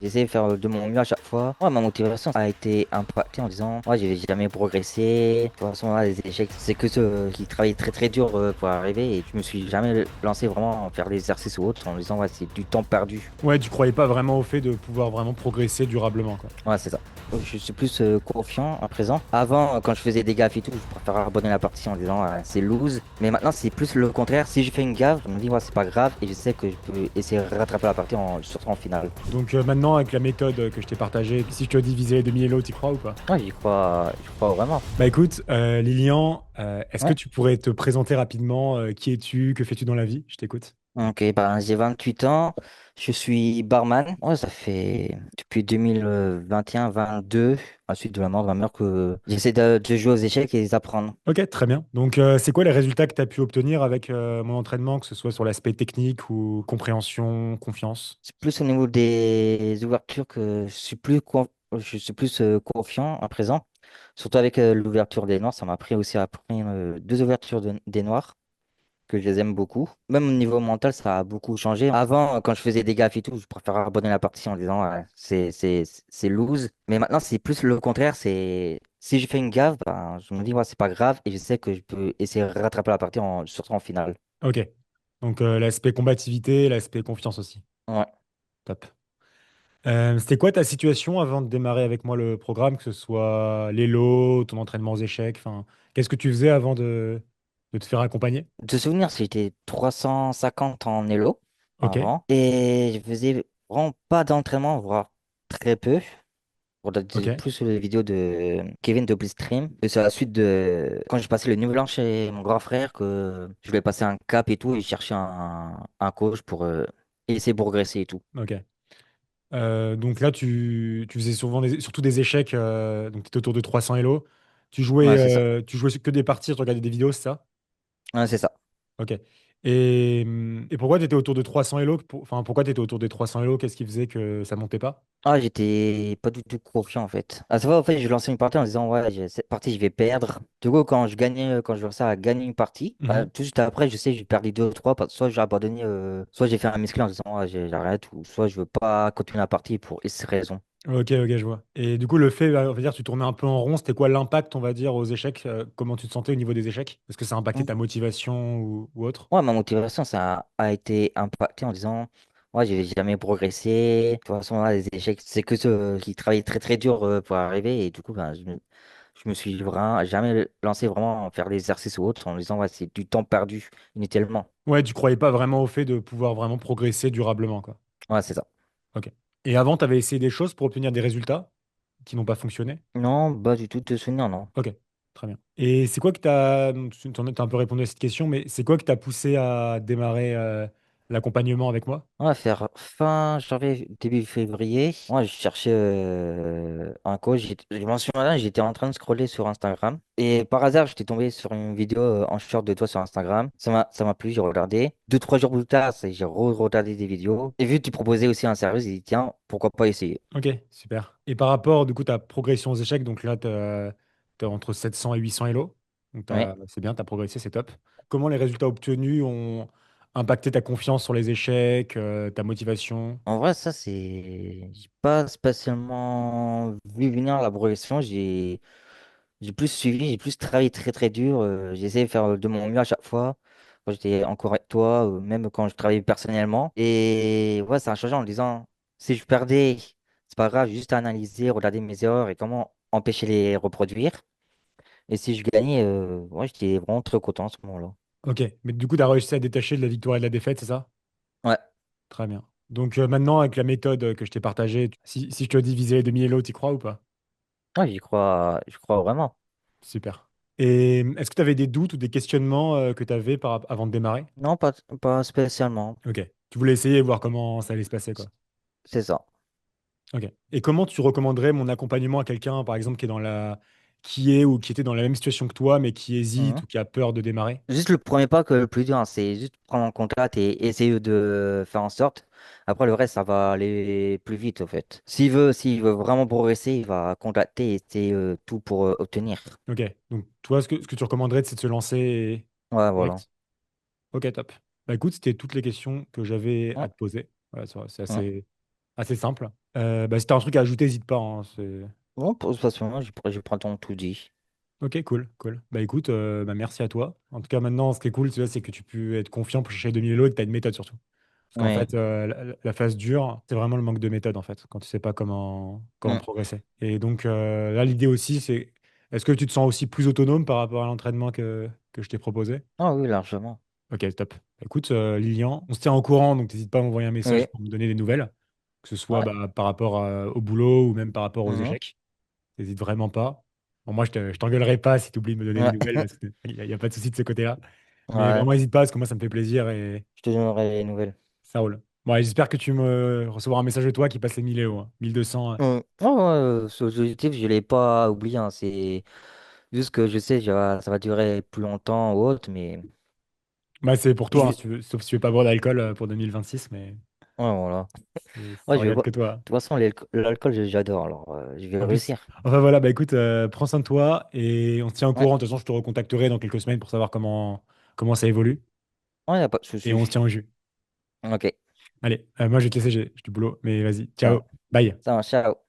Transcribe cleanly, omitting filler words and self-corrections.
J'essaie de faire de mon mieux à chaque fois. Ouais, ma motivation a été impactée en disant, ouais, j'ai jamais progressé. De toute façon, là, les échecs, c'est que ceux qui travaillent très très dur pour arriver. Et je me suis jamais lancé vraiment à faire des exercices ou autre en disant, ouais, c'est du temps perdu. Ouais, tu croyais pas vraiment au fait de pouvoir vraiment progresser durablement, quoi. Ouais, c'est ça. Je suis plus confiant à présent. Avant, quand je faisais des gaffes et tout, je préférais abandonner la partie en disant c'est lose. Mais maintenant, c'est plus le contraire. Si je fais une gaffe, je me dis ouais, c'est pas grave et je sais que je peux essayer de rattraper la partie surtout en finale. Donc maintenant, avec la méthode que je t'ai partagée, si je te divisais les demi-élo, t'y crois ou pas? Ouais, j'y crois vraiment. Bah écoute, Lilian, est-ce que Ouais. tu pourrais te présenter rapidement? Qui es-tu? Que fais-tu dans la vie? Je t'écoute. Ok, ben, j'ai 28 ans, je suis barman. Ouais, ça fait depuis 2021-22, à la suite de la mort de ma mère, que j'essaie de jouer aux échecs et les apprendre. Ok, très bien. Donc c'est quoi les résultats que tu as pu obtenir avec mon entraînement, que ce soit sur l'aspect technique ou compréhension, confiance? C'est plus au niveau des ouvertures que je suis plus confiant à présent. Surtout avec l'ouverture des noirs, ça m'a appris aussi à apprendre deux ouvertures des noirs, que je les aime beaucoup. Même au niveau mental, ça a beaucoup changé. Avant, quand je faisais des gaffes et tout, je préférais abandonner la partie en disant ouais, c'est lose. Mais maintenant, c'est plus le contraire. C'est si je fais une gaffe, ben, je me dis ouais, c'est pas grave et je sais que je peux essayer de rattraper la partie surtout en finale. Ok. Donc l'aspect combativité, l'aspect confiance aussi. Ouais. Top. C'était quoi ta situation avant de démarrer avec moi le programme, que ce soit l'élo, ton entraînement aux échecs, enfin, qu'est-ce que tu faisais avant de te faire accompagner? De souvenir, j'étais 350 en Elo Ok, avant et je faisais vraiment pas d'entraînement, voire très peu. On regarde ok, plus sur les vidéos de Kevin de Blitzstream. Et c'est la suite de quand j'ai passé le Nouvel An chez mon grand frère que je voulais passer un cap et tout et chercher un coach pour essayer de progresser et tout. ok. Donc là, tu faisais souvent surtout des échecs, donc tu étais autour de 300 Elo. Ouais, c'est ça. Tu jouais que des parties, tu regardais des vidéos, c'est ça? Ouais, c'est ça. Ok. Et pourquoi tu étais autour de 300 Elo? Enfin, pourquoi tu étais autour des 300 Elo? Qu'est-ce qui faisait que ça montait pas? Ah, j'étais pas du tout confiant en fait. À savoir, en fait, je lançais une partie en disant, ouais, cette partie, je vais perdre. Du coup, quand je gagnais, quand je réussissais à gagner une partie, bah, Mhm. tout de suite après, je sais, j'ai perdu deux ou trois, soit j'ai abandonné, soit j'ai fait un misclip en disant, ouais, j'arrête, ou soit je veux pas continuer la partie pour X raisons. Ok, ok, je vois. Et du coup, le fait, on va dire, tu tournais un peu en rond, c'était quoi l'impact, on va dire, aux échecs? Comment tu te sentais au niveau des échecs? Est-ce que ça a impacté ta motivation ou autre? Ouais, ma motivation, ça a été impacté en disant, ouais, j'ai jamais progressé. De toute façon, là, les échecs, c'est que ceux qui travaillent très très dur pour arriver. Et du coup, ben, je me suis vraiment jamais lancé vraiment à faire des exercices ou autre en disant, ouais, c'est du temps perdu inutilement. Ouais, tu croyais pas vraiment au fait de pouvoir vraiment progresser durablement, quoi. Ouais, c'est ça. Ok. Et avant, tu avais essayé des choses pour obtenir des résultats qui n'ont pas fonctionné? Non, pas du tout de souvenir, non. Ok, très bien. Et c'est quoi que t'as, donc, tu as un peu répondu à cette question, mais c'est quoi qui t'a poussé à démarrer l'accompagnement avec moi? On va faire fin janvier, début février. Moi, je cherchais un coach. Je m'en souviens, j'étais en train de scroller sur Instagram. Et par hasard, j'étais tombé sur une vidéo en short de toi sur Instagram. Ça m'a plu, j'ai regardé. Deux, trois jours plus tard, j'ai regardé des vidéos. Et vu que tu proposais aussi un service, j'ai dit, tiens, pourquoi pas essayer? Ok, super. Et par rapport, du coup, ta progression aux échecs, donc là, tu es entre 700 et 800 Elo. Donc, Oui. c'est bien, tu as progressé, c'est top. Comment les résultats obtenus ont impacté ta confiance sur les échecs, ta motivation? En vrai, ça, j'ai pas spécialement vu venir la progression. J'ai plus suivi, j'ai plus travaillé très très dur. J'ai essayé de faire de mon mieux à chaque fois. Quand j'étais encore avec toi, même quand je travaillais personnellement. Et ouais, ça a changé en me disant, si je perdais, c'est pas grave, juste à analyser, regarder mes erreurs et comment empêcher les reproduire. Et si je gagnais, ouais, j'étais vraiment très content à ce moment-là. Ok, mais du coup, tu as réussi à détacher de la victoire et de la défaite, c'est ça? Ouais, Très bien. Donc maintenant, avec la méthode que je t'ai partagée, si je te divisais les demi-Elo, tu crois ou pas? ouais, j'y crois vraiment. Super. Et est-ce que tu avais des doutes ou des questionnements que tu avais avant de démarrer? Non, pas spécialement. Ok. Tu voulais essayer et voir comment ça allait se passer, quoi. C'est ça. Ok. Et comment tu recommanderais mon accompagnement à quelqu'un, par exemple, qui est ou qui était dans la même situation que toi, mais qui hésite Mhm. ou qui a peur de démarrer? Juste le premier pas que le plus dur, hein, c'est juste prendre en contact et essayer de faire en sorte. Après, le reste, ça va aller plus vite, au fait. S'il veut vraiment progresser, il va contacter et essayer tout pour obtenir. Ok. Donc, toi, ce que tu recommanderais, c'est de se lancer Ouais, voilà. direct? Ok, top. Bah écoute, c'était toutes les questions que j'avais Ouais, à te poser. Voilà, c'est ouais. assez simple. Bah, si t'as un truc à ajouter, n'hésite pas, hein, Bon, pour ce moment, je prends ton tout dit. Ok, cool, cool. Bah écoute, bah, merci à toi. En tout cas, maintenant, ce qui est cool, tu vois, c'est que tu peux être confiant pour chercher 2000 Elo et que tu as une méthode surtout. Parce qu'en Oui. fait, la phase dure, c'est vraiment le manque de méthode, en fait, quand tu sais pas comment Mm. progresser. Et donc, là, l'idée aussi, c'est, est-ce que tu te sens aussi plus autonome par rapport à l'entraînement que je t'ai proposé? Ah oui, largement. Ok, top. Bah, écoute, Lilian, on se tient au courant, donc n'hésite pas à m'envoyer un message Oui. pour me donner des nouvelles, que ce soit Ouais. bah, par rapport au boulot ou même par rapport aux Mhm. échecs. N'hésite vraiment pas. Bon, moi, je t'engueulerai pas si tu oublies de me donner des Ouais. nouvelles, parce qu'il n'y a pas de souci de ce côté-là. Mais Ouais. vraiment, n'hésite pas, parce que moi, ça me fait plaisir et Je te donnerai les nouvelles. ça roule. Bon, et j'espère que tu me recevras un message de toi qui passe les 1000 EO, hein. 1200. Ouais, ouais, ce objectif, je l'ai pas oublié, hein. C'est juste que je sais, ça va durer plus longtemps ou autre, mais Bah, c'est pour je toi, hein, vais. si tu veux, sauf si tu veux pas boire d'alcool pour 2026, mais Ouais, voilà. ça Ouais, je vais regarde voir. que De toi. toute façon, j'alcool, j'adore, alors je vais En plus, réussir. enfin voilà, bah écoute, prends soin de toi et on se tient au Ouais, courant. De toute façon, je te recontacterai dans quelques semaines pour savoir comment ça évolue ouais, y a pas de et souci. on se tient au jus. Ok, Allez, moi je vais te laisser, j'ai du boulot, mais vas-y, ciao, ça, bye. ça marche, ciao.